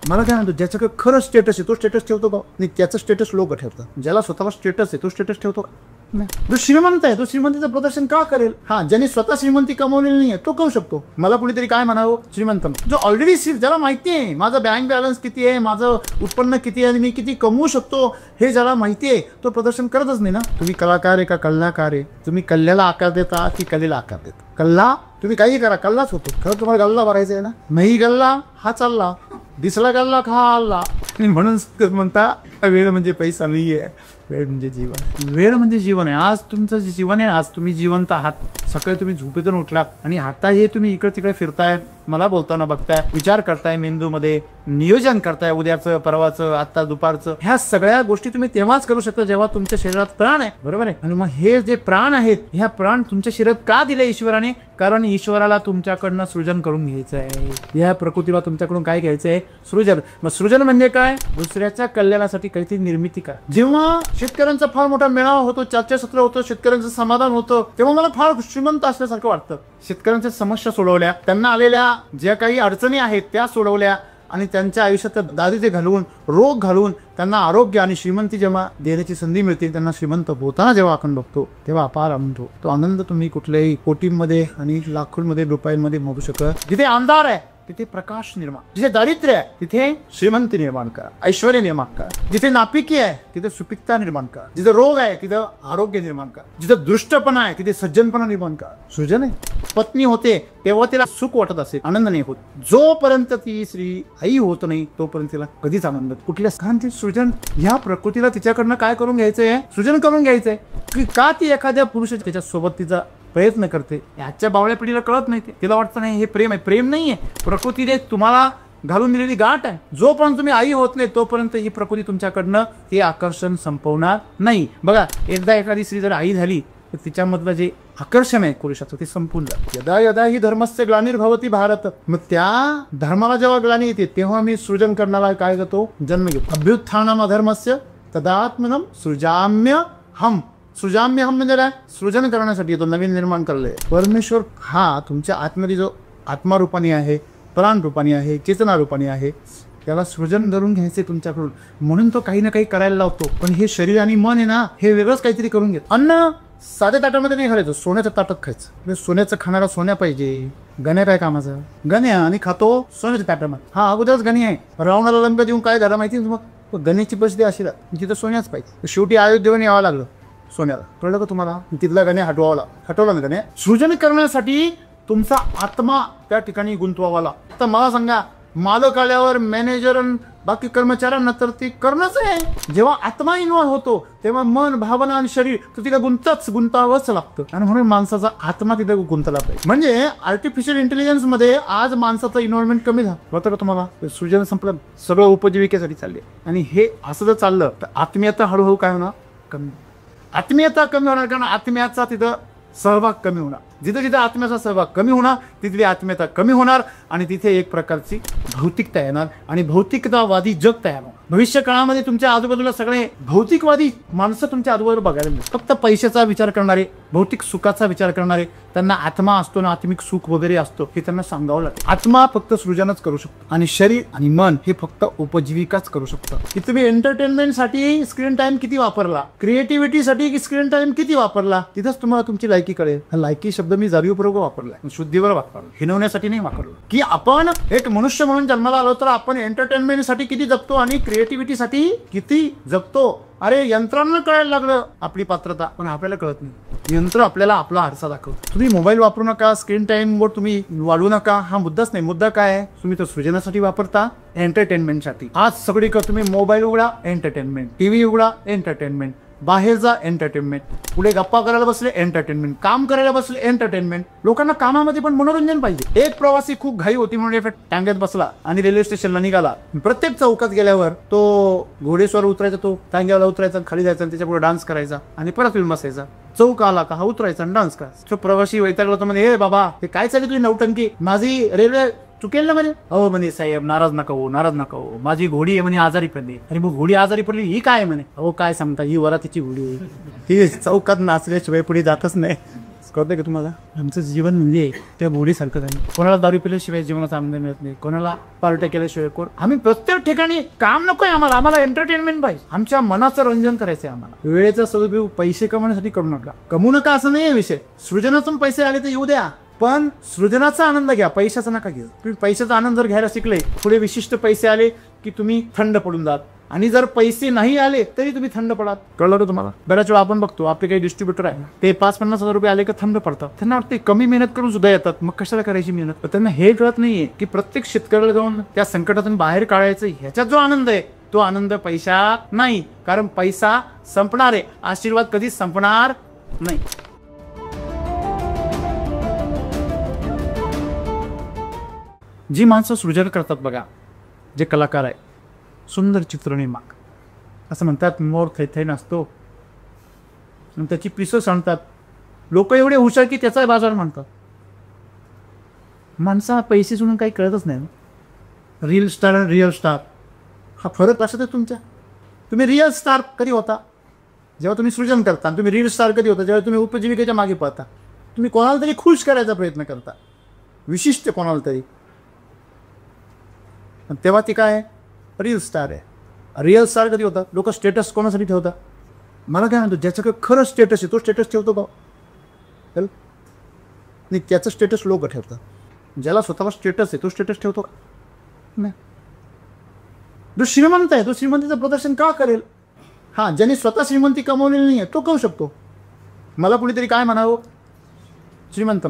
मला काय म्हणतो, ज्याचं खरं स्टेटस आहे तो स्टेटस ठेवतो का? नाही, त्याचं स्टेटस लोक ठेवतात. ज्याला स्वतःला स्टेटस आहे तो स्टेटस ठेवतो का? जो श्रीमंत आहे तो श्रीमंतीचं प्रदर्शन का करेल? हा, ज्याने स्वतः श्रीमंती कमवलेली नाही तो करू शकतो. मला कुणीतरी काय म्हणावं, श्रीमंत. जो ऑलरेडी ज्याला माहिती आहे माझा बँक बॅलन्स किती आहे, माझं उत्पन्न किती आहे आणि मी किती कमवू शकतो हे ज्याला माहिती आहे तो प्रदर्शन करतच नाही ना. तुम्ही कलाकार आहे का कल्लाकार आहे? तुम्ही कल्ल्याला आकार देता की कलेला आकार देता? कल्ला तुम्ही काही करा, कल्लाच होतो. खरं तुम्हाला गल्ला भरायचा आहे ना. नाही गल्ला हा चालला, दिसला गल्ला खा आला. म्हणून म्हणता वेळ म्हणजे पैसा नाहीये, वेळ म्हणजे जीवन. वेळ म्हणजे जीवन आहे. आज तुमचं जे जीवन आहे, आज तुम्ही जिवंत आहात. सकाळी तुम्ही झोपेतून उठलात आणि आता हे तुम्ही इकडे तिकडे फिरताय, मला बोलताना बघताय, विचार करताय, मेंदूमध्ये नियोजन करताय, उद्याचं परवाचं आता दुपारचं. ह्या सगळ्या गोष्टी तुम्ही तेव्हाच करू शकता जेव्हा तुमच्या शरीरात प्राण आहे, बरोबर आहे. आणि मग हे जे प्राण आहेत, ह्या प्राण तुमच्या शरीरात का दिले ईश्वराने? कारण ईश्वराला तुमच्याकडनं सृजन करून घ्यायचं आहे. या प्रकृतीला तुमच्याकडून काय घ्यायचं आहे? सृजन. मग सृजन म्हणजे काय? दुसऱ्याच्या कल्याणासाठी काहीतरी निर्मिती करा. जेव्हा शेतकऱ्यांचा फार मोठा मेळावा होतो, चर्चासत्र होतं, शेतकऱ्यांचं समाधान होतं, तेव्हा मला फार श्रीमंत असल्यासारखं वाटतं. शेतकऱ्यांच्या समस्या सोडवल्या, त्यांना आलेल्या ज्या काही अडचणी आहेत त्या सोडवल्या आणि त्यांच्या आयुष्यात दारिद्र्य घालवून, रोग घालून त्यांना आरोग्य आणि श्रीमंती जेव्हा देण्याची संधी मिळते, त्यांना श्रीमंत होताना जेव्हा आपण बघतो तेव्हा अपार आनंद होतो. तो आनंद तुम्ही कुठल्याही कोटींमध्ये आणि लाखोंमध्ये रुपयांमध्ये मोजू शकत. जिथे अंधार आहे तिथे प्रकाश निर्माण, जिथे दारिद्र्य आहे तिथे श्रीमंती निर्माण करा, ऐश्वर्य निर्माण करा. जिथे नापिकी आहे तिथे सुपिकता निर्माण करा. जिथे रोग आहे तिथे आरोग्य निर्माण करा. जिथे दृष्टपणा आहे तिथे सज्जनपणा निर्माण करा. सृजन आहे. पत्नी होते तेव्हा तिला सुख वाटत असेल, आनंद नाही होत. जोपर्यंत ती स्त्री आई होत नाही तोपर्यंत तिला कधीच आनंद. कुठल्या स्थानचे सृजन? ह्या प्रकृतीला तिच्याकडनं काय करून घ्यायचंय? सृजन करून घ्यायचंय. की का ती एखाद्या पुरुषाच्या त्याच्यासोबत तिचा प्रयत्न करते? आजच्या बावळ्या पिढीला कळत नाही. तिला वाटतं नाही हे प्रेम आहे. प्रेम नाहीये, प्रकृतीने तुम्हाला घालून दिलेली गाठ आहे. जोपर्यंत तुम्ही आई होत नाही तोपर्यंत ही प्रकृती तुमच्याकडनं ते आकर्षण संपवणार नाही. बघा, एकदा एखादी स्त्री जर आई झाली तर तिच्यामधलं जे आकर्षण आहे पुरुषाचं ते संपून जातं. यदा यदा ही धर्मस्य ग्लानिर्भवती भारत. मग त्या धर्माला जेव्हा ग्लानी येते तेव्हा मी सृजन करणारा काय करतो? जन्म घेतो. अभ्युत्थानम अधर्मस्य तदात्मनम सृजाम्य हम. सृजाम्य हम म्हणजे काय? सृजन करण्यासाठी येतो, नवीन निर्माण करले. परमेश्वर हा तुमच्या आतमध्ये जो आत्मा रूपाने आहे, प्राण रूपाने आहे, चेतना रूपाने आहे, त्याला सृजन करून घ्यायचे तुमच्याकडून. म्हणून तो काही ना काही करायला लावतो. पण हे शरीर आणि मन आहे ना, हे वेगळंच काहीतरी करून घेत. अन्न साध्या ताटामध्ये नाही खायचं, सोन्याच्या ताटात खायचं. सोन्याचं खाणारा सोन्या पाहिजे. गण्या काय कामाचा? गण्या आणि खातो सोन्याच्या ताटामध्ये. हा अगोदरच गणी आहे. रावणाला लंब्या देऊन काय झालं माहिती मग? गण्याची बसदी अशी तिथं सोन्याच पाहिजे. शेवटी अयोध्येवर यावं लागलं सोन्याला. कळलं का तुम्हाला? तिथला गण्या हटवला ना गण्या. सृजन करण्यासाठी तुमचा आत्मा त्या ठिकाणी गुंतवावा लागतो. आता मला सांगा, मालक आल्यावर मॅनेजर बाकी कर्मचाऱ्यांना तर ते करणंच आहे. जेव्हा आत्मा इन्व्हॉल्व होतो तेव्हा मन, भावना आणि शरीर तर तिला गुंतावंच लागतं. आणि म्हणून माणसाचा आत्मा तिथे गुंतला पाहिजे. म्हणजे आर्टिफिशियल इंटेलिजन्स मध्ये आज माणसाचं इन्व्हॉल्वमेंट कमी झालं. होतं का तुम्हाला? सृजन संपलं, सगळं उपजीविकेसाठी चालले. आणि हे असं जर चाललं तर आत्मीयता हळूहळू काय होणार? कमी. आत्मीयता कमी होणार, कारण आत्म्याचा तिथं सहभाग कमी होणार. जिथे जिथे आत्म्याचा सहभाग कमी होणार तिथली आत्मीयता कमी होणार आणि तिथे एक प्रकारची भौतिकता येणार आणि भौतिकतावादी जग तयार होणार. भविष्य काळामध्ये तुमच्या आजूबाजूला सगळे भौतिकवादी माणसं तुमच्या आजूबाजूला बघायला मिळतात. फक्त पैशाचा विचार करणारे, भौतिक सुखाचा विचार करणारे. त्यांना आत्मा असतो ना, आत्मिक सुख वगैरे असतो हे त्यांना सांगावं लागतं. आत्मा फक्त सृजनच करू शकतो आणि शरीर आणि मन हे फक्त उपजीविकाच करू शकतं. की तुम्ही एंटरटेनमेंटसाठी स्क्रीन टाइम किती वापरला, क्रिएटिव्हिटीसाठी स्क्रीन टाइम किती वापरला, तिथंच तुम्हाला तुमची लायकी कळेल. लायकी शब्द मी जाणीवपूर्वक वापरलाय, शुद्धीवर वापरला, हिनवण्यासाठी नाही वापरलो. की आपण एक मनुष्य म्हणून जन्माला आलो तर आपण एंटरटेनमेंटसाठी किती जगतो आणि क्रिएटिव्हिटीसाठी किती जगतो. अरे यंत्रांना कळायला लागलं आपली पात्रता, पण आपल्याला कळत नाही. यंत्र आपल्याला आपला आरसा दाखवतो. तुम्ही मोबाईल वापरू नका, स्क्रीन टाइम वर तुम्ही वाढवू नका, हा मुद्दाच नाही. मुद्दा काय आहे? तुम्ही तो सृजनासाठी वापरता, एंटरटेनमेंटसाठी. आज सगळीकडे तुम्ही मोबाईल उघडा, एंटरटेनमेंट, टीव्ही उघडा, एंटरटेनमेंट, बाहेर जा, एंटरटेनमेंट, पुढे गप्पा करायला बसले, एंटरटेनमेंट, काम करायला बसले, एंटरटेनमेंट. लोकांना कामामध्ये पण मनोरंजन पाहिजे. एक प्रवासी खूप घाई होती म्हणून टांग्यात बसला आणि रेल्वे स्टेशनला निघाला. प्रत्येक चौकात गेल्यावर तो घोडेस्वार उतरायचा, तो टांग्याला उतरायचा, खाली जायचा आणि त्याच्यापुढे डान्स करायचा आणि परत फिल्म बसायचा. चौक आला का हा उतरायचा आणि डान्स करायचा. तो प्रवासी वैतागला होता म्हणे, हे बाबा हे काय चालली तुझी नौटंकी, माझी रेल्वे चुकेल ना म्हणे. अहो म्हणे साहेब नाराज नका हो, नाराज नका हो, माझी घोडी आहे म्हणे आजारी पडली. अरे मग घोडी आजारी पडली ही काय म्हणे. अहो काय सांगता, ही वरातीची घोडी, ही चौकात नाचल्याशिवाय पुढे जातच नाही. कळतंय का तुम्हाला? आमचं जीवन म्हणजे त्या बोडीसारखं आहे. कोणाला दारू पिल्याशिवाय जीवनाचा आनंद मिळत नाही, कोणाला पार्ट्या केल्याशिवाय आम्ही प्रत्येक ठिकाणी काम नकोय आम्हाला, आम्हाला एंटरटेनमेंट पाहिजे, आमच्या मनाचं रंजन करायचंय आम्हाला. वेळेचा सदुपयोग पैसे कमवण्यासाठी करू नका. कमवू नका असं नाही विषय, सृजनातून पैसे आले तर येऊ द्या, पण सृजनाचा आनंद घ्या, पैशाचा नका घेऊ. तुम्ही पैशाचा आनंद जर घ्यायला शिकले, पुढे विशिष्ट पैसे आले की तुम्ही थंड पडून जात, आणि जर पैसे नाही आले तरी तुम्ही थंड पडात. कळलं का तुम्हाला? बऱ्याच वेळा आपण बघतो आपले काही डिस्ट्रीब्युटर आहे, ते 5-50 हजार रुपये आले का थंड पडतात. त्यांना वाटते कमी मेहनत करून सुद्धा येतात, मग कशाला करायची मेहनत. पण त्यांना हे कळत नाहीये की प्रत्येक शेतकऱ्याला जाऊन त्या संकटातून बाहेर काढायचं, ह्याच्यात जो आनंद आहे तो आनंद पैशात नाही. कारण पैसा संपणार आहे, आशीर्वाद कधीच संपणार नाही. जी माणसं सृजन करतात बघा, जे कलाकार आहे, सुंदर चित्रनिर्माण, असं म्हणतात मोर थैथै नसतो, त्याची पिसं सांगतात. लोक एवढे हुशार की त्याचा बाजार म्हणतात. माणसा पैसे सोडून काही कळतच नाही. रील स्टार आणि रिअल स्टार हा फरक असतो तुमच्या. तुम्ही रिअल स्टार कधी होता? जेव्हा तुम्ही सृजन करता. तुम्ही रील स्टार कधी होता? जेव्हा तुम्ही उपजीविकेच्या मागे पळता. तुम्ही कोणाला तरी खुश करायचा प्रयत्न करता, विशिष्ट कोणाला तरी, तेव्हा ती काय रील स्टार आहे. रिअल स्टार कधी होता? लोक स्टेटस कोणासाठी ठेवतात? मला काय म्हणतो, ज्याच्याकडे खरं स्टेटस आहे तो स्टेटस ठेवतो का? नाही, त्याचं स्टेटस लोक ठेवतात. ज्याला स्वतःवर स्टेटस आहे तो स्टेटस ठेवतो का? नाही. जो श्रीमंत आहे तो श्रीमंतीचं प्रदर्शन का करेल? हां, ज्याने स्वतः श्रीमंती कमवलेली नाही आहे तो करू शकतो. मला कुणीतरी काय म्हणावं, श्रीमंत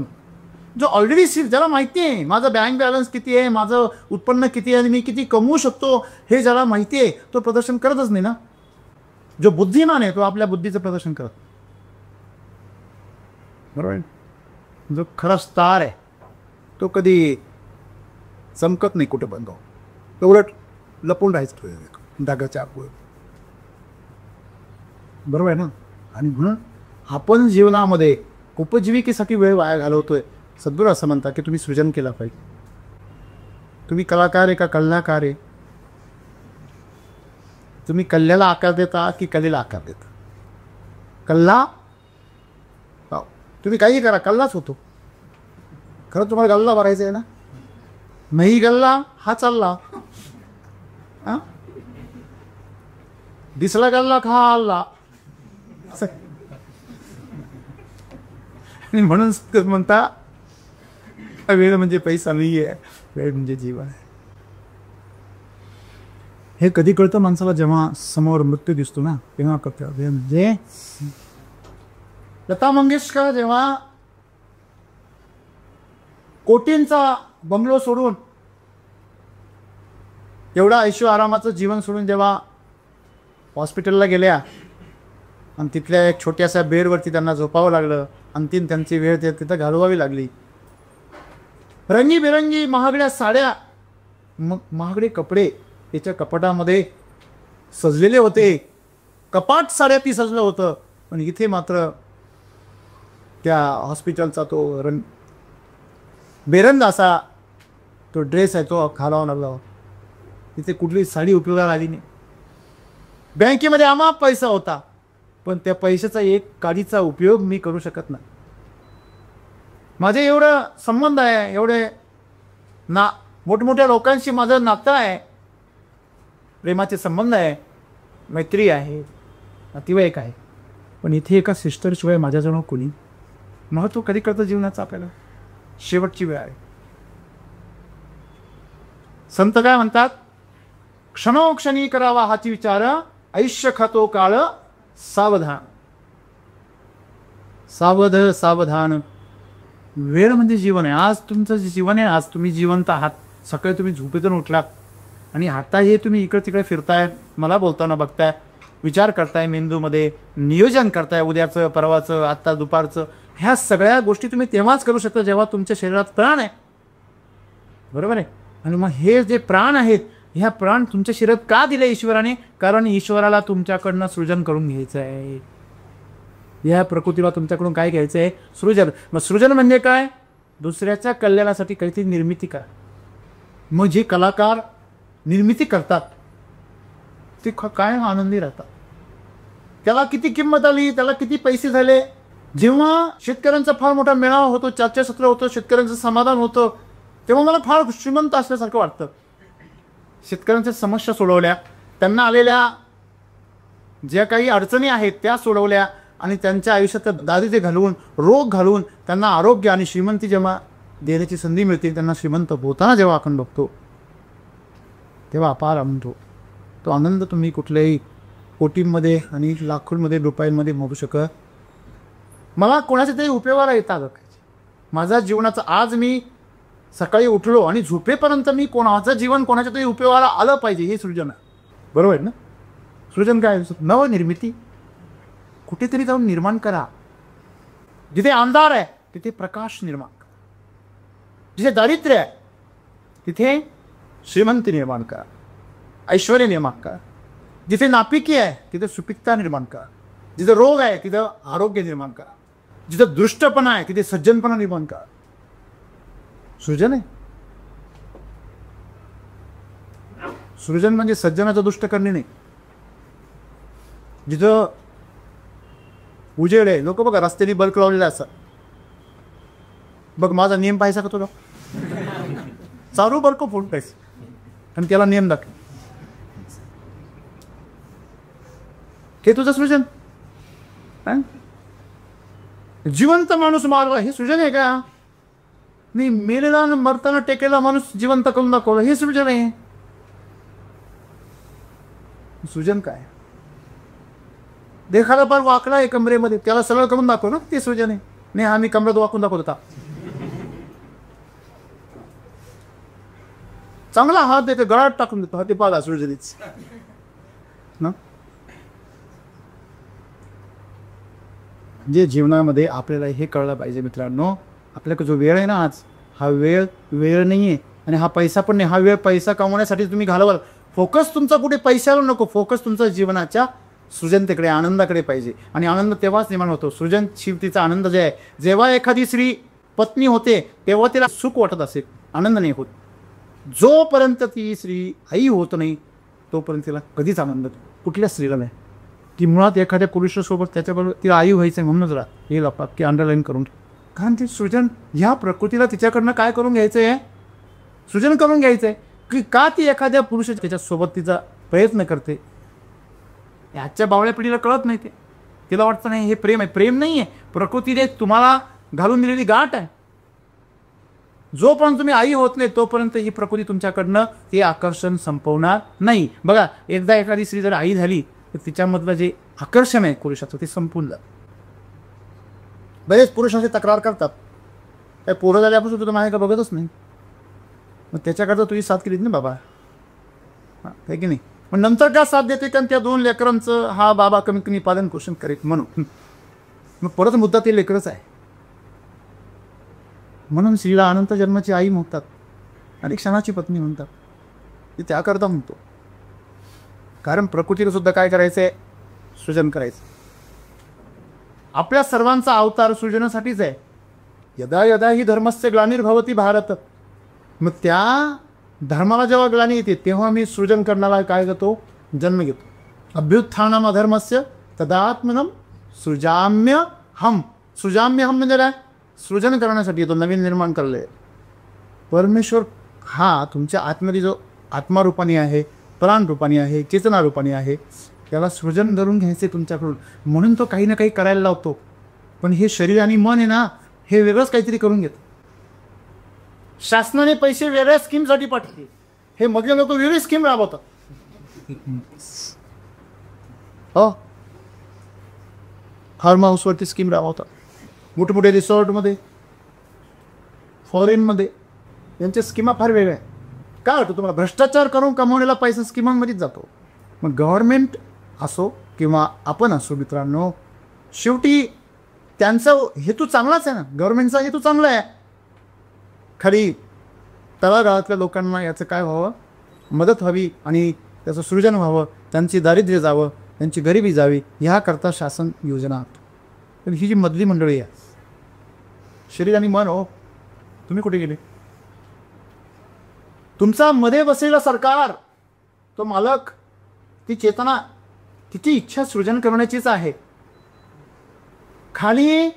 जो ऑलरेडी ज्याला माहिती आहे माझा बँक बॅलन्स किती आहे, माझं उत्पन्न किती आहे आणि मी किती कमवू शकतो, हे ज्याला माहिती आहे तो प्रदर्शन करतच नाही ना. जो बुद्धिमान आहे तो आपल्या बुद्धीचं प्रदर्शन करत, बरोबर. जो खरा स्टार आहे तो कधी चमकत नाही कुठे बंद, तो उलट लपून राहायचं डागाच्या आत, बरोबर आहे ना. आणि म्हणून आपण जीवनामध्ये उपजीविकेसाठी वेळ वाया घालवतोय. सद्गुरू असं म्हणतात की तुम्ही सृजन केलं पाहिजे. तुम्ही कलाकार आहे का कलाकार आहे? तुम्ही कल्ल्याला आकार देता की कलेला आकार देता? कल्ला, तुम्ही काही करा कल्लाच होतो. खरं तुम्हाला गल्ला भरायचा आहे ना, नाही गल्ला हा चालला, हा दिसला गल्ला खा आल्ला. म्हणून म्हणता वेळ म्हणजे पैसा नाही आहे, वेळ म्हणजे जीवन आहे. हे कधी कळतं माणसाला? जेव्हा समोर मृत्यू दिसतो ना तेव्हा कळतं. म्हणजे लता मंगेशकर जेव्हा कोटींचा बंगलो सोडून, एवढा ऐशो आरामाचं जीवन सोडून जेव्हा हॉस्पिटलला गेल्या आणि तिथल्या एक छोट्याशा बेडवरती त्यांना झोपावं लागलं, अंतिम त्यांची वेळ तिथं घालवावी लागली. रंगीबेरंगी महागड्या साड्या, महागडे कपडे त्याच्या कपाटामध्ये सजलेले होते. कपाट साड्या ती सजलं होतं, पण इथे मात्र त्या हॉस्पिटलचा तो बेरंग असा तो ड्रेस आहे तो घालावा लागला. तिथे कुठली साडी उपयोगाला आली नाही. बँकेमध्ये अमाप पैसा होता, पण त्या पैशाचा एक काडीचा उपयोग मी करू शकत नाही. माझे एवढं संबंध आहे, एवढे मोठमोठ्या लोकांशी माझं नातं आहे, प्रेमाचे संबंध आहे, मैत्री आहे, नातेवाईक आहे, पण इथे एका सिस्टरशिवाय माझ्याजवळ कोणी. महत्त्व कधी कळतं जीवनाचं आपल्याला? शेवटची वेळ आहे. संत काय म्हणतात? क्षणोक्षणी करावा हाची विचार, आयुष्य खातो काळ सावधान. सावध सावधान. वेळ म्हणजे जीवन आहे. आज तुमचं जे जीवन आहे, आज तुम्ही जिवंत आहात. सकाळी तुम्ही झोपेतून उठलात आणि आता हे तुम्ही इकडे तिकडे फिरताय, मला बोलताना बघताय, विचार करताय, मेंदूमध्ये नियोजन करताय, उद्याचं, परवाचं, आत्ता दुपारचं. ह्या सगळ्या गोष्टी तुम्ही तेव्हाच करू शकता जेव्हा तुमच्या शरीरात प्राण आहे, बरोबर आहे. आणि मग हे जे प्राण आहेत, ह्या प्राण तुमच्या शरीरात का दिले ईश्वराने? कारण ईश्वराला तुमच्याकडनं सृजन करून घ्यायचं आहे. या प्रकृतीला तुमच्याकडून काय घ्यायचं आहे? सृजन. मग सृजन म्हणजे काय? दुसऱ्याच्या कल्याणासाठी काहीतरी निर्मिती करा. मग जे कलाकार निर्मिती करतात ते काय आनंदी राहतात. त्याला किती किंमत आली, त्याला किती पैसे झाले, जेव्हा शेतकऱ्यांचा फार मोठा मेळावा होतो, चर्चासत्र होतं, शेतकऱ्यांचं समाधान होतं, तेव्हा मला फार श्रीमंत असल्यासारखं वाटतं. शेतकऱ्यांच्या समस्या सोडवल्या, त्यांना आलेल्या ज्या काही अडचणी आहेत त्या सोडवल्या आणि त्यांच्या आयुष्यात दारिद्र्य घालवून, रोग घालून त्यांना आरोग्य आणि श्रीमंती जेव्हा देण्याची संधी मिळते, त्यांना श्रीमंत होताना जेव्हा आपण बघतो तेव्हा अपार आनंद होतो. तो आनंद तुम्ही कुठल्याही कोटींमध्ये आणि लाखोंमध्ये रुपयांमध्ये मोजू शकत. मला कोणाच्या तरी उपयोगाला येतात. माझ्या जीवनाचं आज मी सकाळी उठलो आणि झोपेपर्यंत मी कोणाचं जीवन कोणाच्या तरी उपयोगाला आलं पाहिजे, हे सृजन आहे. बरोबर आहे ना? सृजन काय? नवनिर्मिती. कुठेतरी जाऊन निर्माण करा. जिथे अंधार आहे तिथे प्रकाश निर्माण करा. जिथे दारिद्र्य आहे तिथे श्रीमंती निर्माण करा, ऐश्वर्य निर्माण करा. जिथे नापिकी आहे तिथे सुपिकता निर्माण करा. जिथे रोग आहे तिथं आरोग्य निर्माण करा. जिथे दुष्टपणा आहे तिथे सज्जनपणा निर्माण करा. सृजन आहे. सृजन म्हणजे सज्जनाचं दुष्ट करणे नाही. जिथं उजेड आहे, लोक बघा रस्त्याने बल्क लावलेला असतात. बघ माझा नियम पाहायचा का तुला? चालू बल्क फोडायचं आणि त्याला नियम दाखव. हे तुझं सृजन. जिवंत माणूस मारला हे सृजन आहे का? मी मेलेला मरताना टेकेला माणूस जिवंत करून दाखवला हे सृजन आहे. सृजन काय? देखाला पार वाकडा आहे कमरेमध्ये, त्याला सरळ करून दाखव ना, ते सृजन आहे. नाही आम्ही कमरेत वाकून दाखवत होता. चांगला हात देतो, गळात टाकून देतो, ते पाहा सृजनीच ना. जे जीवनामध्ये आपल्याला हे कळलं पाहिजे मित्रांनो, आपल्याकडे जो वेळ आहे ना आज, हा वेळ नाही आहे आणि हा पैसा पण नाही. हा वेळ पैसा कमवण्यासाठी तुम्ही घालवाल. फोकस तुमचा कुठे पैशावर नको, फोकस तुमचा जीवनाच्या सृजनतेकडे, आनंदाकडे पाहिजे. आणि आनंद तेव्हाच निर्माण होतो, सृजनशीलतेचा आनंद जे आहे. जेव्हा एखादी स्त्री पत्नी होते तेव्हा तिला सुख वाटत असेल, आनंद नाही होत. जोपर्यंत ती स्त्री आई होत नाही तोपर्यंत तिला कधीच आनंद कुठल्या स्त्रीला नाही. ती मुळात एखाद्या पुरुषासोबत त्याच्याबरोबर तिला आई व्हायचं आहे म्हणूनच राहत. हे लपा की अंडरलाईन करून, कारण ती सृजन ह्या प्रकृतीला तिच्याकडनं काय करून घ्यायचं आहे? सृजन करून घ्यायचं आहे. की का ती एखाद्या पुरुषाच्या त्याच्यासोबत तिचा प्रयत्न करते? ह्याच्या बावळ्या पिढीला कळत नाही. ते तिला वाटतं नाही हे प्रेम आहे. प्रेम नाही आहे, प्रकृतीने तुम्हाला घालून दिलेली गाठ आहे. जोपर्यंत तुम्ही आई होत नाही तोपर्यंत ही प्रकृती तुमच्याकडनं ते आकर्षण संपवणार नाही. बघा, एकदा एखादी स्त्री जर आई झाली तर तिच्यामधलं जे आकर्षण आहे पुरुषाचं ते संपून जातं. बरेच पुरुष असे तक्रार करतात, काय पोरं झाल्यापासून तुझं माझ्या का बघतच नाही. मग त्याच्याकरता तुझी साथ केलीच ना बाबा, काय की नाही? मग नंतर का साथ देते? कारण त्या 2 लेकरांचं हा बाबा कमीत कमी पालन पोषण करीत म्हणून. मग परत मुद्दा ते लेकरच आहे. म्हणून स्त्रीला अनंत जन्माची आई म्हणतात आणि क्षणाची पत्नी म्हणतात. ते त्याकरता म्हणतो, कारण प्रकृतीला सुद्धा काय करायचं आहे? सृजन करायचं. आपल्या सर्वांचा अवतार सृजनासाठीच आहे. यदा यदा ही धर्मस्य ग्लानिर्भवती भारत. मग त्या धर्माला जेव्हा ग्लानी येते तेव्हा मी सृजन करणारा काय करतो? जन्म घेतो. अभ्युत्थानम अधर्मस्य तदात्मनम सृजाम्य हम. सृजाम्य हम म्हणजे काय? सृजन करण्यासाठी येतो, नवीन निर्माण करले. परमेश्वर हा तुमच्या आतमध्ये जो आत्मारूपाने आहे, प्राण रूपाने आहे, चेतना रूपाने आहे, त्याला सृजन धरून घ्यायचे तुमच्याकडून. म्हणून तो काही ना काही करायला लावतो. पण हे शरीर आणि मन आहे ना, हे वेगळंच काहीतरी करून घेतं. शासनाने पैसे वेगळ्या स्कीमसाठी पाठवले, हे मधले लोक वेगळी स्कीम राबवतात. हो, फार्म हाऊसवरती स्कीम राबवतात. मोठमोठे रिसॉर्टमध्ये, फॉरेनमध्ये यांच्या स्कीमा फार वेगळ्या आहे. काय वाटतं तुम्हाला? भ्रष्टाचार करून कमवलेला पैसा स्कीमांमध्येच जातो. मग गव्हर्नमेंट असो किंवा आपण असो मित्रांनो, शेवटी त्यांचा हेतू चांगलाच आहे ना. गव्हर्नमेंटचा हेतू चांगला आहे. खरी तळागाळातल्या लोकांना याचं काय व्हावं? मदत व्हावी आणि त्याचं सृजन व्हावं, त्यांची दारिद्र्य जावं, त्यांची गरिबी जावी, ह्याकरता शासन योजना आणतो. तर ही जी मधली मंडळी आहे, शरीर आणि मन, हो तुम्ही कुठे गेले? तुमचा मध्ये बसलेला सरकार, तो मालक, ती चेतना, तिची इच्छा सृजन करण्याचीच आहे. खाली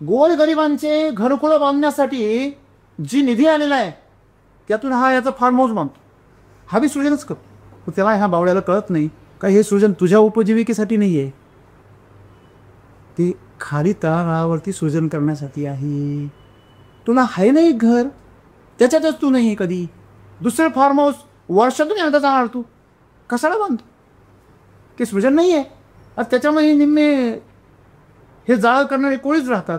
गोरगरिबांचे घरकुलं बांधण्यासाठी जी निधी आलेला आहे त्यातून हा याचा फार्म हाऊस बांधतो. हा बी सृजनच करतो. त्याला ह्या बावड्याला कळत नाही का हे सृजन तुझ्या उपजीविकेसाठी नाही आहे, ते खाली तळागाळावरती सृजन करण्यासाठी आहे. तुला आहे ना एक घर, त्याच्यातच तू नाही कधी दुसरं फार्म हाऊस वर्षातून एकदा जाणार, तू कशाला बांधतो? ते सृजन नाही आहे. आता त्याच्यामध्ये निम्मे हे जाळ करणारे कोळीच राहतात,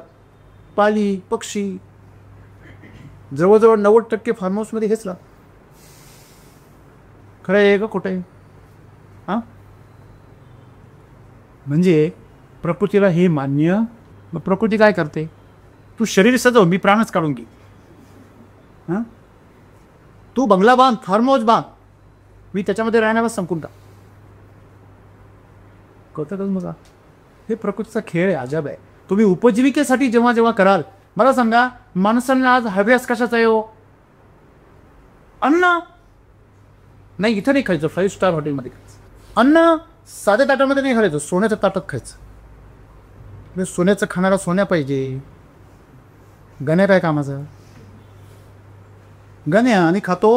पाली पक्षी. जवळजवळ 90% फार्म हाऊसमध्ये हेच राहतात. खरं आहे का खोटं आहे? हां, म्हणजे प्रकृतीला हे मान्य. मग प्रकृती काय करते? तू शरीर सजव, मी प्राणच काढून घे. हां, तू बंगला बांध, फार्म हाऊस बांध, मी त्याच्यामध्ये राहण्यावर संपून टाक. कळतं का बघा? हे प्रकृतीचा खेळ आहे, अजब आहे. तुम्ही उपजीविकेसाठी जेव्हा जेव्हा कराल, मला सांगा, माणसांना आज हव्यास कशाचा आहे हो? अन्न नाही, इथं नाही खायचं, 5 स्टार हॉटेलमध्ये खायचं. अन्न साध्या ताटामध्ये नाही खायचं, सोन्याच्या ताटात खायचं. म्हणजे सोन्याचं खाणारा सोन्या पाहिजे. गण्या काय कामाचा? गण्या आणि खातो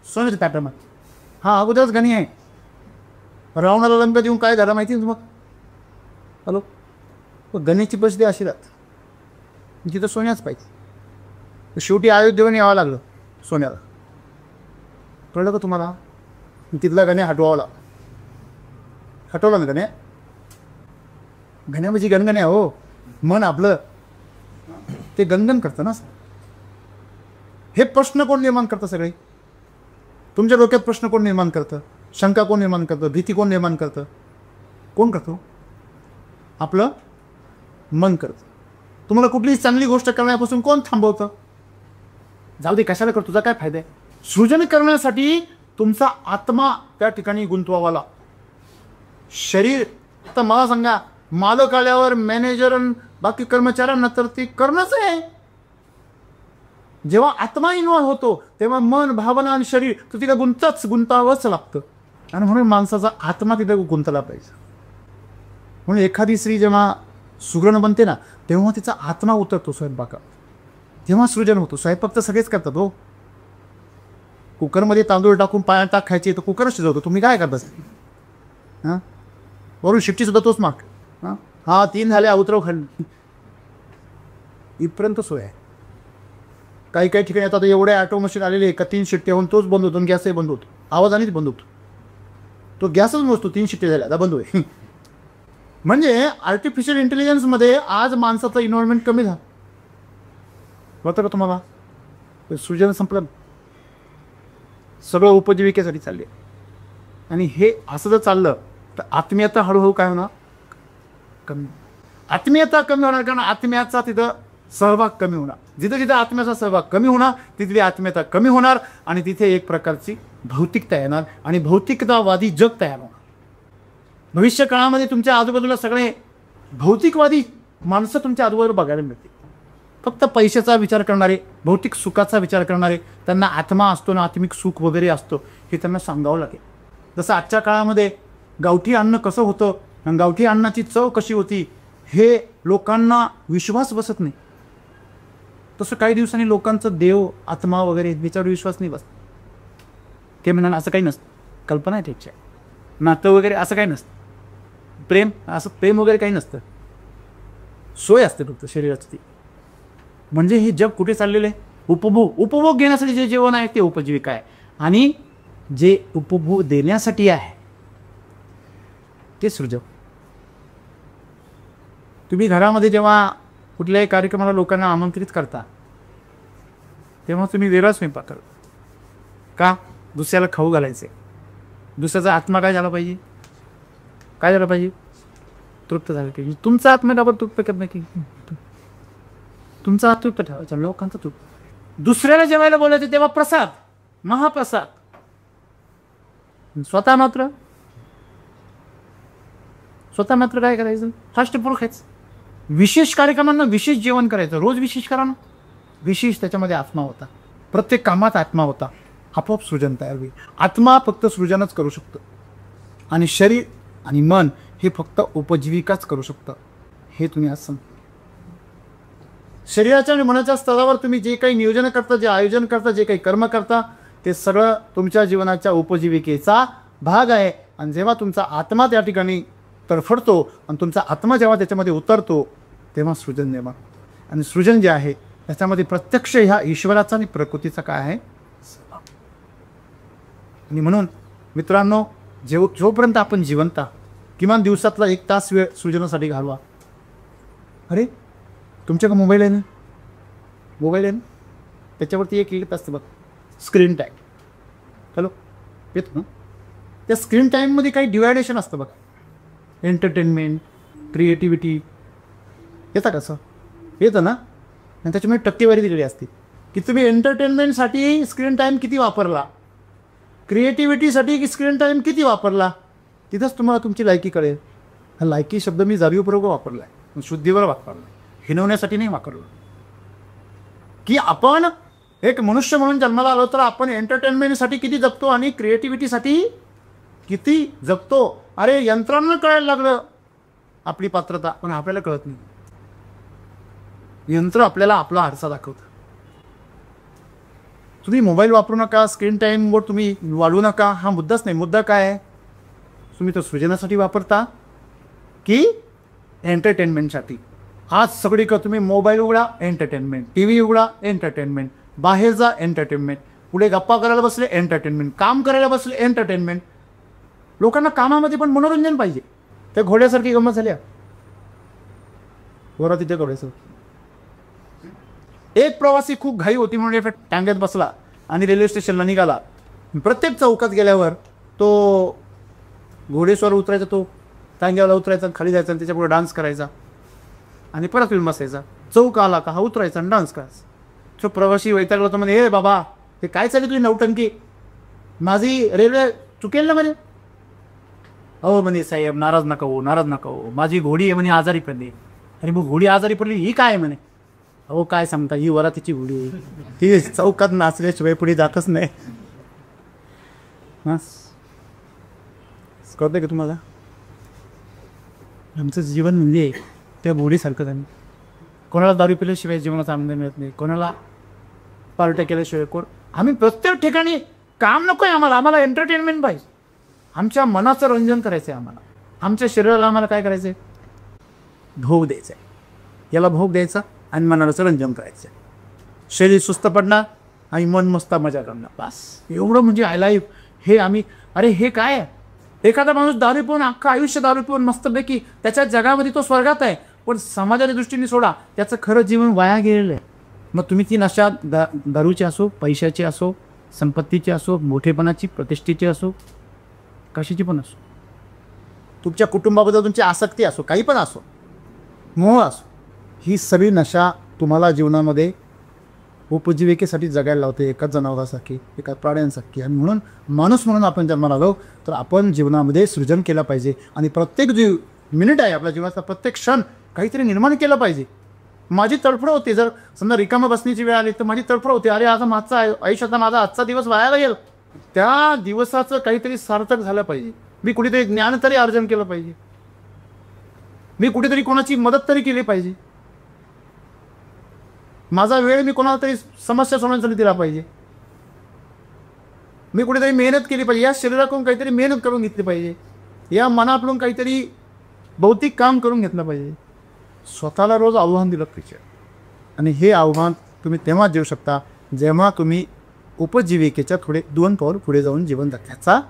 सोन्याच्या ताटामध्ये. हा अगोदरच गणी आहे. रावणाला लंब्या देऊन काय झालं माहिती आहे मग? हॅलो, गण्याची बसदी अशी राहत, तिथं सोन्याच पाहिजे. शेवटी अयोध्येवर यावं लागलं सोन्याला. कळलं का तुम्हाला? तिथला गण्या हटवावला, हटवला ना गण्या. गण्या म्हणजे गणगण्या हो, मन आपलं ते गणगण करतं ना. हे प्रश्न कोण निर्माण करतं? सगळे तुमच्या डोक्यात प्रश्न कोण निर्माण करतं? शंका कोण निर्माण करतं? भीती कोण निर्माण करतं? कोण करतो? आपलं मन करतं. तुम्हाला कुठलीही चांगली गोष्ट करण्यापासून कोण थांबवतं? जाऊ दे, कशाला करतो, तुझा काय फायदा आहे? सृजन करण्यासाठी तुमचा आत्मा त्या ठिकाणी गुंतवावाला. शरीर तर मला सांगा, मालक आल्यावर मॅनेजर बाकी कर्मचाऱ्यांना तर ते करणंच आहे. जेव्हा आत्मा इन्व्हॉल्व होतो तेव्हा मन, भावना आणि शरीर तर तिला गुंतावंच लागतं. आणि म्हणून माणसाचा आत्मा तिथे गुंतला पाहिजे. म्हणून एखादी स्त्री जेव्हा सुगरण बनते ना, तेव्हा तिचा आत्मा उतरतो स्वयंपाकात, तेव्हा सृजन होतो. स्वयंपाक तर सगळेच करतात हो. कुकरमध्ये तांदूळ टाकून पाण्यात टाक खायचे तर कुकरच शिजवतो. तुम्ही काय करता? हां, वरून शिट्टी सुद्धा तोच माग. हां हां 3 झाले, उतरव खाली, इथपर्यंत सोय आहे. काही काही ठिकाणी आता एवढे ऑटो मशीन आलेले का 3 शिट्ट्या होऊन तोच बंद होतो आणि गॅसही बंद होतो. आवाजानेच बंद होतो. तो गॅसच नसतो, 3 शिट्ट्या झाल्या आता बंद होईल. म्हणजे आर्टिफिशियल इंटेलिजन्समध्ये आज माणसाचं इन्व्हॉल्वमेंट कमी झालं. होतं का तुम्हाला? सृजन संपलं, सगळं उपजीविकेसाठी चालले. आणि हे असं जर चाललं तर आत्मीयता हळूहळू काय होणार? कमी. आत्मीयता कमी होणार, कारण आत्म्याचा तिथं सहभाग कमी होणार. जिथं जिथं आत्म्याचा सहभाग कमी होणार तिथली आत्मीयता कमी होणार आणि तिथे एक प्रकारची भौतिकता येणार आणि भौतिकतावादी जग तयार होणार. भविष्य काळामध्ये तुमच्या आजूबाजूला सगळे भौतिकवादी माणसं तुमच्या आजूबाजूला बघायला मिळतील. फक्त पैशाचा विचार करणारे, भौतिक सुखाचा विचार करणारे, त्यांना आत्मा असतो ना, आत्मिक सुख वगैरे असतो हे त्यांना सांगावं लागेल. जसं आजच्या काळामध्ये गावठी अन्न कसं होतं आणि गावठी अन्नाची चव कशी होती हे लोकांना विश्वास बसत नाही, तसं काही दिवसांनी लोकांचं देव, आत्मा वगैरे याच्यावर विश्वास नाही बसत. ते म्हणाल असं काही नसतं, कल्पना आहे त्याच्या, नातं वगैरे असं काही नसतं, प्रेम असं प्रेम वगैरे काही नसतं, सोय असते फक्त शरीराची ती. म्हणजे हे जग कुठे चाललेलं आहे? उपभोग घेण्यासाठी जे जेवण आहे ते उपजीविका आहे आणि जे उपभोग देण्यासाठी आहे ते सृजन. तुम्ही घरामध्ये जेव्हा कुठल्याही कार्यक्रमाला लोकांना आमंत्रित करता तेव्हा तुम्ही वेगळा स्वयंपाक करता का? दुसऱ्याला खाऊ घालायचे. दुसऱ्याचा आत्मा काय झाला पाहिजे? काय झालं पाहिजे? तृप्त झालं पाहिजे. तुमचा आत्मा डाबर तृप्त करणार की तुमचा हात तृप्त ठेवायचा, लोकांचा तृप्त. दुसऱ्याला जेवायला बोलायचं तेव्हा प्रसाद, महाप्रसाद. स्वतः मात्र काय करायचं? फास्ट फूड खायचं. विशेष कार्यक्रमांना विशेष जेवण करायचं. रोज विशेष करा ना, विशेष. त्याच्यामध्ये आत्मा होता, प्रत्येक कामात आत्मा होता. आपोआप सृजन तयार होईल. आत्मा फक्त सृजनच करू शकतं आणि शरीर आणि मन हे फक्त उपजीविकाच करू शकतं. हे तुम्ही आज समजा. शरीराच्या आणि मनाच्या स्तरावर तुम्ही जे काही नियोजन करता, जे आयोजन करता, जे काही कर्म करता, ते सगळं तुमच्या जीवनाच्या उपजीविकेचा भाग आहे. आणि जेव्हा तुमचा आत्मा त्या ठिकाणी तरफडतो आणि तुमचा आत्मा जेव्हा त्याच्यामध्ये उतरतो, तेव्हा सृजन निर्माण. आणि सृजन जे आहे त्याच्यामध्ये प्रत्यक्ष ह्या ईश्वराचा आणि प्रकृतीचा काय आहे. आणि म्हणून मित्रांनो, जोपर्यंत आपण जिवंत, किमान दिवसातला 1 तास वेळ सृजनासाठी घालवा. अरे तुमच्याकडे मोबाईल आहे ना, मोबाईल आहे ना, त्याच्यावरती एक येत असतं बघ, स्क्रीन टाईम. हॅलो, येतो ना. त्या स्क्रीन टाईममध्ये काही डिवायडेशन असतं बघा. एंटरटेनमेंट, क्रिएटिव्हिटी, येतं कसं येतं ना. आणि त्याच्यामध्ये टक्केवारी दिलेली असते की तुम्ही एंटरटेनमेंटसाठी स्क्रीन टाईम किती वापरला, क्रिएटिव्हिटीसाठी स्क्रीन टाईम किती वापरला, तिथंच तुम्हाला तुमची लायकी कळेल. हा लायकी शब्द मी जाणीवपूर्वक वापरला आहे, शुद्धीवर वापरला, हिनवण्यासाठी नाही वापरलं. की आपण एक मनुष्य म्हणून जन्माला आलो तर आपण एंटरटेनमेंटसाठी किती जगतो आणि क्रिएटिव्हिटीसाठी किती जगतो. अरे यंत्रांना कळायला लागलं आपली पात्रता, पण आपल्याला कळत नाही. यंत्र आपल्याला आपला आरसा दाखवतं. तुम्ही मोबाईल वापरू नका, स्क्रीन टाईमवर तुम्ही वाढवू नका, हा मुद्दाच नाही. मुद्दा काय आहे, तुम्ही तो सृजनासाठी वापरता की एंटरटेनमेंटसाठी. आज सगळीकडे तुम्ही मोबाईल उघडा एंटरटेनमेंट, टी व्ही उघडा एंटरटेनमेंट, बाहेर जा एंटरटेनमेंट, पुढे गप्पा करायला बसले एंटरटेनमेंट, काम करायला बसले एंटरटेनमेंट. लोकांना कामामध्ये पण मनोरंजन पाहिजे. त्या घोड्यासारखी गंमत झाल्या घोडा तिथे घोड्याचं. एक प्रवासी खूप घाई होती म्हणून टांग्यात बसला आणि रेल्वे स्टेशनला निघाला. प्रत्येक चौकात गेल्यावर तो घोडेस्वार उतरायचा, तो टांग्याला उतरायचा, खाली जायचा आणि त्याच्यापुढे डान्स करायचा आणि परत येऊन बसायचा. चौक आला का हा उतरायचा आणि डान्स करायचा. तो प्रवासी वैतागला होता म्हणे, हे बाबा हे काय चालली तुझी नौटंकी, माझी रेल्वे चुकेल ना म्हणे. अहो म्हणे साहेब नाराज नका हो, नाराज नका हो, माझी घोडी आहे म्हणे आजारी पडली. अरे मग घोडी आजारी पडली ही काय म्हणे. अहो काय सांगता, ही वरातीची घोडी आहे, ती चौकात नाचल्याशिवाय पुढे जातच नाही. हां कळतंय का तुम्हाला. आमचं जीवन म्हणजे त्या घोडीसारखंच आहे. कोणाला दारू पिल्याशिवाय जीवनाचा आनंद मिळत नाही, कोणाला पार्ट्या केल्याशिवाय कोण. आम्ही प्रत्येक ठिकाणी काम नको आहे आम्हाला, आम्हाला एंटरटेनमेंट पाहिजे. आमच्या मनाचं रंजन करायचं आहे आम्हाला. आमच्या शरीराला आम्हाला काय करायचं आहे, भोग द्यायचा आहे. याला भोग द्यायचा आणि मनाचं रंजन करायचं आहे. शरीर सुस्त पडणार आणि मन मस्त मजा करणार, बस एवढं म्हणजे आय लाईफ. हे आम्ही, अरे हे काय आहे. एखादा माणूस दारू पिऊन अख्खं आयुष्य दारू पिऊन मस्तपैकी त्याच्या जगामध्ये तो स्वर्गात आहे, पण समाजाच्या दृष्टीने सोडा त्याचं खरं जीवन वाया गेलेलं आहे. मग तुम्ही ती नशा दारूची असो, पैशाची असो, संपत्तीची असो, मोठेपणाची, प्रतिष्ठेची असो, कशाची पण असो, तुमच्या कुटुंबाबद्दल तुमची आसक्ती असो, काही पण असो, मोह असो, ही सगळी नशा तुम्हाला जीवनामध्ये उपजीविकेसाठी जगायला लावते, एका जनावरासारखी, एका प्राण्यांसारखी. आणि म्हणून माणूस म्हणून आपण जन्माला आलो तर आपण जीवनामध्ये सृजन केलं पाहिजे. आणि प्रत्येक जी मिनिट आहे आपल्या जीवनाचा, प्रत्येक क्षण काहीतरी निर्माण केलं पाहिजे. माझी तडफड होते, जर समजा रिकामा बसण्याची वेळ आली तर माझी तडफड होते, अरे आज माझा आयुष्याचा माझा आजचा दिवस वाया गेला. त्या दिवसाचं काहीतरी सार्थक झालं पाहिजे. मी कुठेतरी ज्ञान तरी अर्जन केलं पाहिजे, मी कुठेतरी कोणाची मदत तरी केली पाहिजे, माझा वेळ मी कोणाला तरी समस्या सोडवण्यासाठी दिला पाहिजे, मी कुठेतरी मेहनत केली पाहिजे. या शरीराकडून काहीतरी मेहनत करून घेतली पाहिजे, या मनाकडून काहीतरी भौतिक काम करून घेतलं पाहिजे. स्वतःला रोज आव्हान दिलं पाहिजे. आणि हे आव्हान तुम्ही तेव्हा देऊ शकता जेव्हा तुम्ही उपजीविकेच्या थोडे 2 पाऊल पुढे जाऊन जीवन जगण्याचा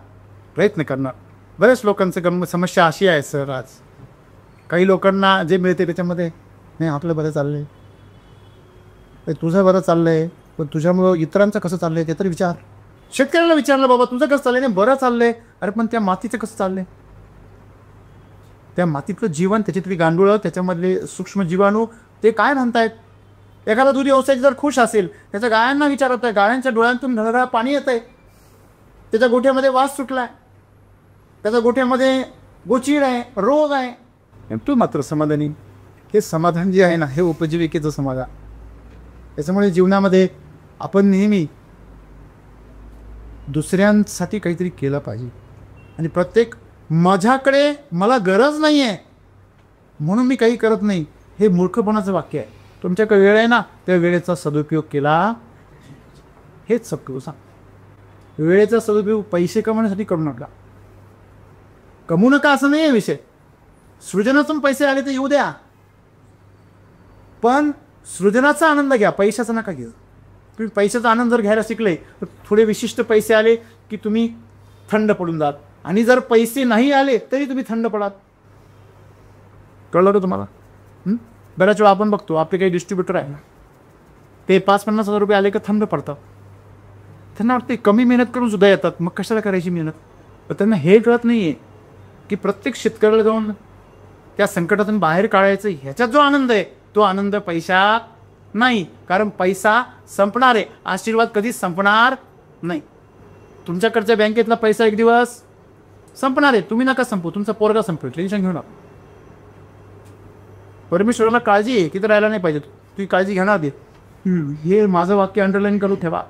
प्रयत्न करणार. बऱ्याच लोकांचं समस्या अशी आहे सर, आज काही लोकांना जे मिळते त्याच्यामध्ये नाही आपलं बरं चाललं आहे, तुझं बरं चाललं आहे, पण तुझ्यामुळं इतरांचं कसं चाललं आहे ते तर विचार. शेतकऱ्याला विचारलं बाबा तुझं कसं चाललं आहे, नाही बरं चाललं आहे. अरे पण त्या मातीचं कसं चाललं आहे, त्या मातीतलं जीवन, त्याच्यातली गांडुळं, त्याच्यामधले सूक्ष्म जीवाणू ते काय म्हणतायत. एखादा दूध व्यवसायिक जर खुश असेल, त्याच्या गायांना विचारत आहे, गायांच्या डोळ्यांतून घराघरा पाणी येत आहे, त्याच्या गोठ्यामध्ये वास सुटला आहे, त्याच्या गोठ्यामध्ये गोचीड आहे, रोग आहे, तू मात्र समाधानी. हे समाधान जे आहे ना, हे उपजीविकेचं समाधान. त्याच्यामुळे जीवनामध्ये आपण नेहमी दुसऱ्यांसाठी काहीतरी केलं पाहिजे. आणि प्रत्येक माझ्याकडे मला गरज नाही आहे, म्हणून मी काही करत नाही, हे मूर्खपणाचं वाक्य आहे. तुमच्याकडे वेळ आहे ना, त्या वेळेचा सदुपयोग केला, हेच सत्य सांग. वेळेचा सदुपयोग पैसे कमवण्यासाठी करू नका. कमवू नका असं नाही आहे विषय. सृजनातून पैसे आले तर येऊ द्या, पण सृजनाचा आनंद घ्या, पैशाचा नका घेऊ. तुम्ही पैशाचा आनंद जर घ्यायला शिकले तर थोडे विशिष्ट पैसे आले की तुम्ही थंड पडून जात, आणि जर पैसे नाही आले तरी तुम्ही थंड पडाल. कळलं का तुम्हाला? बऱ्याच वेळा आपण बघतो आपले काही डिस्ट्रीब्युटर आहे ना, ते 5-50 हजार रुपये आले का थंड पडतात. त्यांना वाटते कमी मेहनत करून सुद्धा येतात, मग कशाला करायची मेहनत. पण त्यांना हे कळत नाही आहे की प्रत्येक शेतकऱ्याला जाऊन त्या संकटातून बाहेर काढायचं, ह्याच्यात जो आनंद आहे तो आनंद पैशात नाही. कारण पैसा संपणार आहे, आशीर्वाद कधीच संपणार नाही. तुमच्याकडच्या बँकेतला पैसा एक दिवस संपणार आहे, तुम्ही नका संपू, तुमचा पोरगा संपेल, टेन्शन घेऊ नका. परमेश्वराला काळजी आहे, तिथं राहायला नाही पाहिजे, तुम्ही काळजी घेणार दे. हे माझं वाक्य अंडरलाईन करून ठेवा.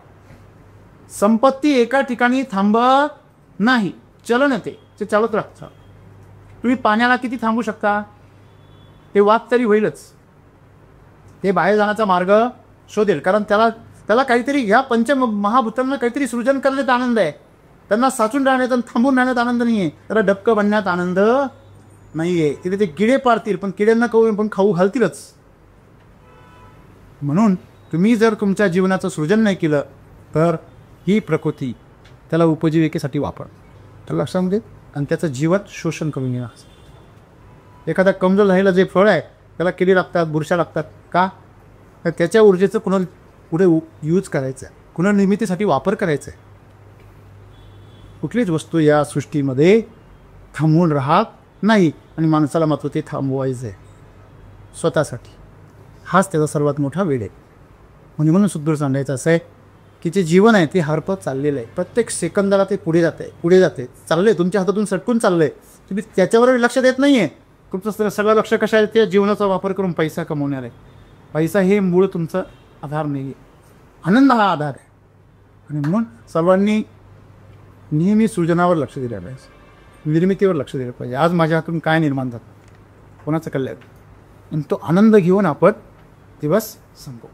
संपत्ती एका ठिकाणी थांबत नाही, चलन येते, ते चालत राहतं. तुम्ही पाण्याला किती थांबू शकता? ते वाद तरी होईलच, ते बाहेर जाण्याचा मार्ग शोधेल. कारण त्याला काहीतरी ह्या महाभूतांना काहीतरी सृजन करण्यात आनंद आहे. त्यांना साचून राहण्यात आणि थांबून राहण्यात आनंद नाही आहे, त्याला डबकं बनण्यात आनंद नाही आहे. तिथे ते किडे पाळतील, पण किड्यांना पण खाऊ घालतीलच. म्हणून तुम्ही जर तुमच्या जीवनाचं सृजन नाही केलं तर ही प्रकृती त्याला उपजीविकेसाठी वापर, त्याला लक्षात दे, आणि त्याचं जीवन शोषण करून घेणार. एखादा कमजोर झालेलं जे फळ आहे त्याला किडी लागतात, बुरशा लागतात. का? तर त्याच्या ऊर्जेचं पुढे यूज करायचं आहे, पुनर्निर्मितीसाठी वापर करायचा आहे. कुठलीच वस्तू या सृष्टीमध्ये थांबवून राहत नाही, आणि माणसाला मात्र ते थांबवायचं आहे स्वतःसाठी. हाच त्याचा सर्वात मोठा वेळ आहे. म्हणून सुद्धा सांगायचं असं आहे की जे जीवन आहे ते हरपत चाललेलं आहे. प्रत्येक सेकंदाला ते पुढे जाते चाललं आहे, तुमच्या हातातून सटकून चाललं आहे. तुम्ही त्याच्यावर लक्ष देत नाही आहे. तुमचं सगळं लक्ष कशा आहे, त्या जीवनाचा वापर करून पैसा कमवणार आहे. पैसा हे मूळ तुमचं आधार नाही आहे, आनंद हा आधार आहे. आणि म्हणून सर्वांनी नेहमी सृजनावर लक्ष दिलं पाहिजे, निर्मितीवर लक्ष दिलं पाहिजे. आज माझ्या हातून काय निर्माण झालं, कोणाचं कल्याण, आणि तो आनंद घेऊन आपण दिवस संपवू.